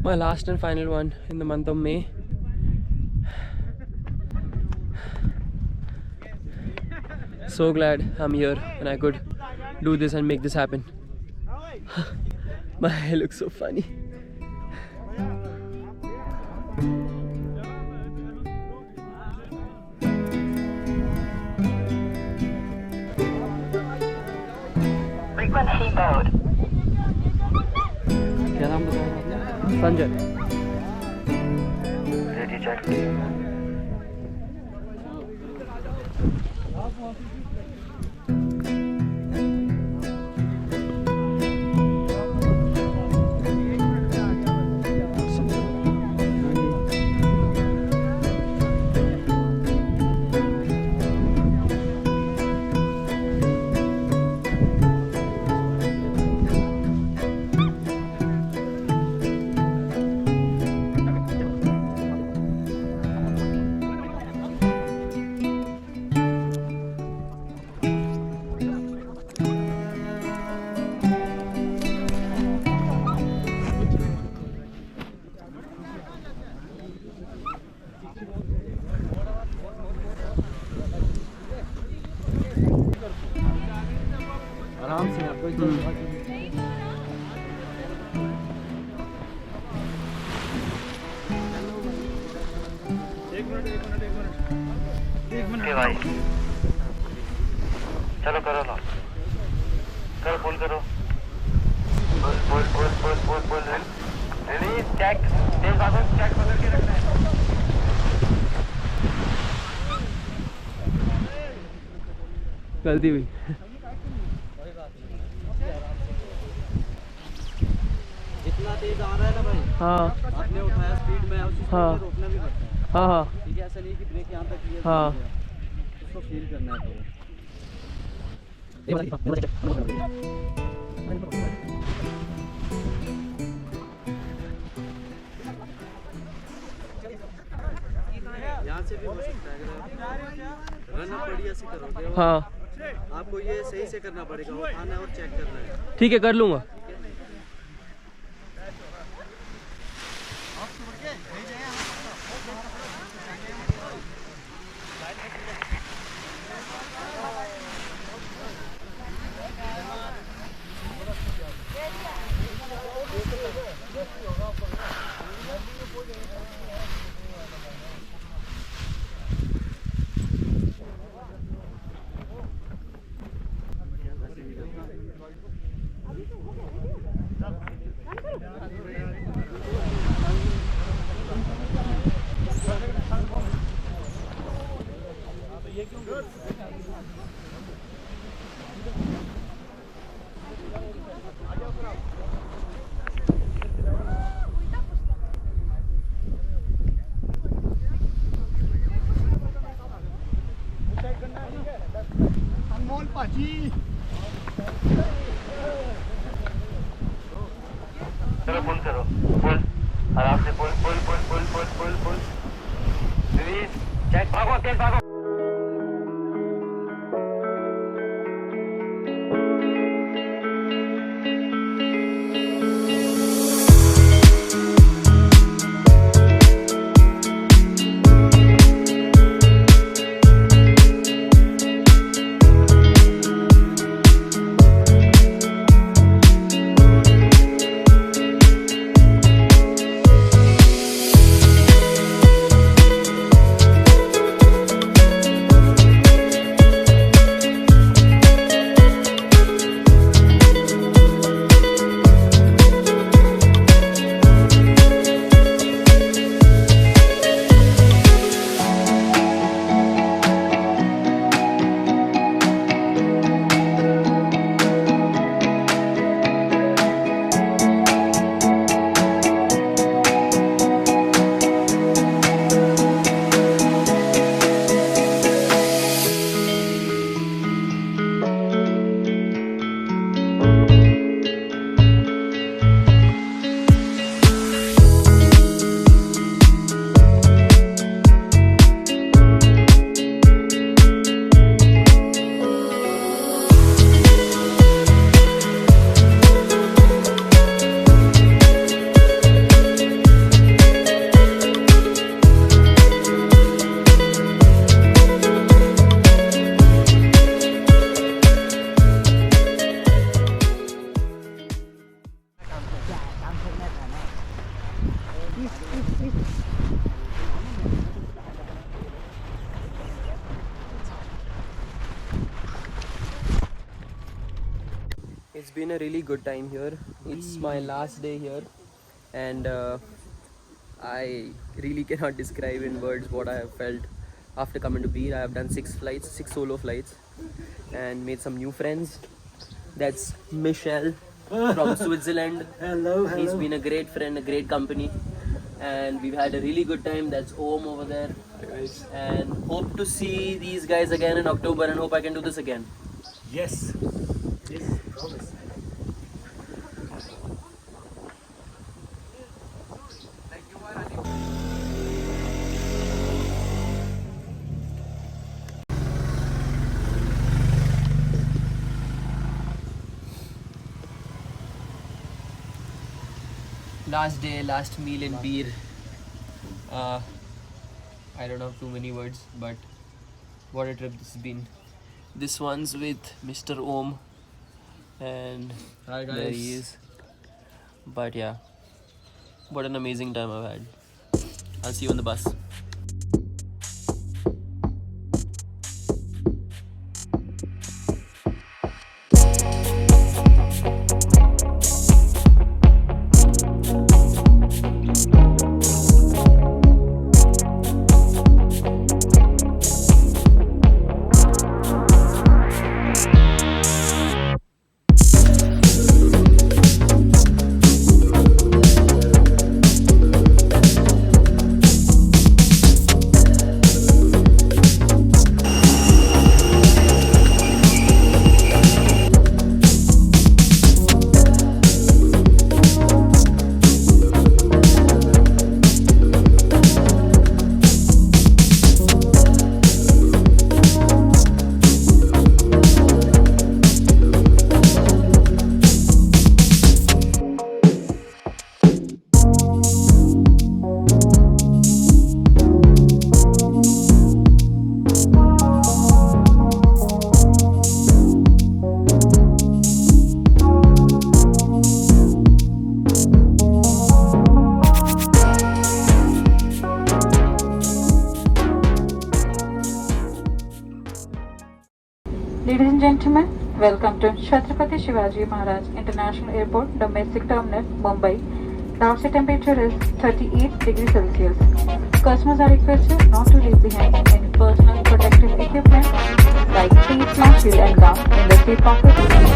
My last and final one in the month of May. So glad I'm here and I could do this and make this happen. My hair looks so funny. Frequency mode. क्या नाम बताया आपने? Sanjay. Ready check. आराम से आपको एक minute भाई, चलो करो ना, करो पुल करो, पुल रिलीज चेक, तेल भागो, चेक पकड़ के रखना है। गलती हुई। जितना तेज आ रहा है ना भाई, हाँ आपने उठाया स्पीड में, उसी हाँ। को रोकना भी पड़ता है। हाँ हाँ ठीक है, ऐसा नहीं कि ब्रेक यहाँ तक किया, हाँ। उसको फील करना है पूरा। यहाँ से भी हो सकता है, अगर रन अप बढ़िया से करोगे, हाँ आपको ये सही से करना पड़ेगा, उठाना और चेक करना है। ठीक है, कर लूँगा। चलो पुल करो, पुल आराम से, पुल रिलीज चेक, भागो तेज भागो। It's been a really good time here. It's my last day here, and I really cannot describe in words what I have felt after coming to Bir. I have done 6 flights, 6 solo flights, and made some new friends. That's Michelle from Switzerland. Hello. He's been a great friend, a great company, and we've had a really good time. That's Om over there. And hope to see these guys again in October, and hope I can do this again. Yes. Yes. Promise. Last day, last meal in Bir. I don't have too many words, but what a trip this has been. This one's with Mr. Om, and Hi guys. there he is. But yeah, what an amazing time I've had. I'll see you on the bus. Ladies and gentlemen, welcome to Chhatrapati Shivaji Maharaj International Airport, Domestic Terminal, Mumbai. The outside temperature is 38 degrees Celsius. Customers are requested not to leave behind any personal protective equipment like face mask, shield and gum in the seat pocket.